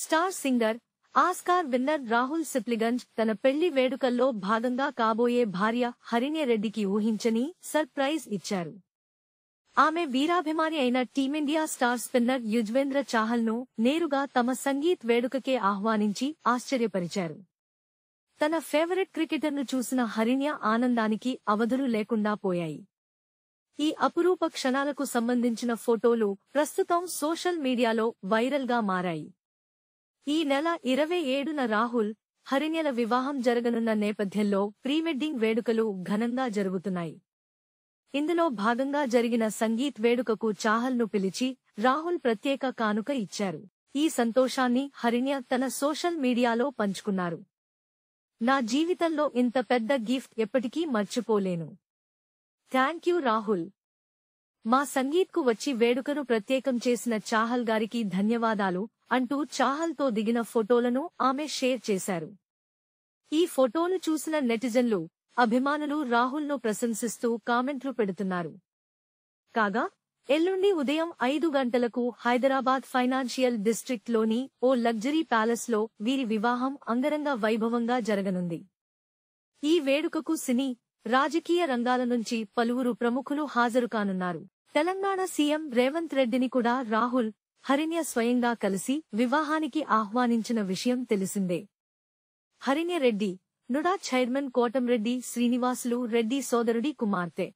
Star singer, Oscar winner Rahul Sipligunj తన పెళ్లి వేడుకల్లో భాగంగా కాబోయే భార్య హరిణ్య రెడ్డికి ఊహించని సర్ప్రైజ్ ఇచ్చారు. ఆమె వీరాభిమాని అయిన టీమిండియా స్టార్ స్పిన్నర్ యుజ్వేంద్ర చాహల్ను నేరుగా తమ సంగీత్ వేడుకకే ఆహ్వానించి ఆశ్చర్యపరిచారు. తన ఫేవరెట్ క్రికెటర్ను చూసిన హరిణ్య ఆనందానికి అవధులు లేకుండా పోయాయి. ఈ అపురూప క్షణాలకు సంబంధించిన ఫోటోలు ప్రస్తుతం సోషల్ మీడియాలో వైరల్గా మారాయి. ఈ నెల 27న రాహుల్, హరిణ్యల వివాహం జరగనున్న నేపథ్యంలో ప్రీవెడ్డింగ్ వేడుకలు ఘనంగా జరుగుతున్నాయి. ఇందులో భాగంగా జరిగిన సంగీత్ వేడుకకు చాహల్ను పిలిచి రాహుల్ ప్రత్యేక కానుక ఇచ్చారు. ఈ సంతోషాన్ని హరిణ్య తన సోషల్ మీడియాలో పంచుకున్నారు. నా జీవితంలో ఇంత పెద్ద గిఫ్ట్ ఎప్పటికీ మర్చిపోలేను. థాంక్యూ రాహుల్. మా సంగీత్కు వచ్చి వేడుకను ప్రత్యేకం చేసిన చాహల్ గారికి ధన్యవాదాలు అంటూ చాహల్తో దిగిన ఫోటోలను ఆమె షేర్ చేశారు. ఈ ఫోటోను చూసిన నెటిజన్లు, అభిమానులు రాహుల్ను ప్రశంసిస్తూ కామెంట్లు పెడుతున్నారు. కాగా ఎల్లుండి ఉదయం 5 గంటలకు హైదరాబాద్ ఫైనాన్షియల్ డిస్ట్రిక్ట్లోని ఓ లగ్జరీ ప్యాలెస్లో వీరి వివాహం అంగరంగ వైభవంగా జరగనుంది. ఈ వేడుకకు సినీ, రాజకీయ రంగాల నుంచి పలువురు ప్రముఖులు హాజరుకానున్నారు. తెలంగాణ సీఎం రేవంత్ రెడ్డిని కూడా రాహుల్, హరిణ్య స్వయంగా కలిసి వివాహానికి ఆహ్వానించిన విషయం తెలిసిందే. హరిణ్య రెడ్డి, నుడా చైర్మన్ కోటంరెడ్డి శ్రీనివాసులు రెడ్డి సోదరుడి కుమార్తె.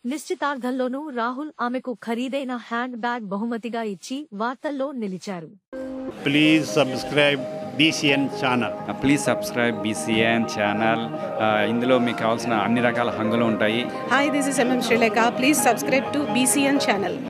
నిశ్చితార్థంలోనూ రాహుల్ ఆమెకు ఖరీదైన హ్యాండ్ బ్యాగ్ బహుమతిగా ఇచ్చి వార్తల్లో నిలిచారు. Please subscribe BCN channel. Please subscribe BCN channel. ఇందులో మీకు కావాల్సిన అన్ని రకాల హంగులు ఉంటాయి. Hi, this is MM Sri Lanka. Please subscribe to BCN channel.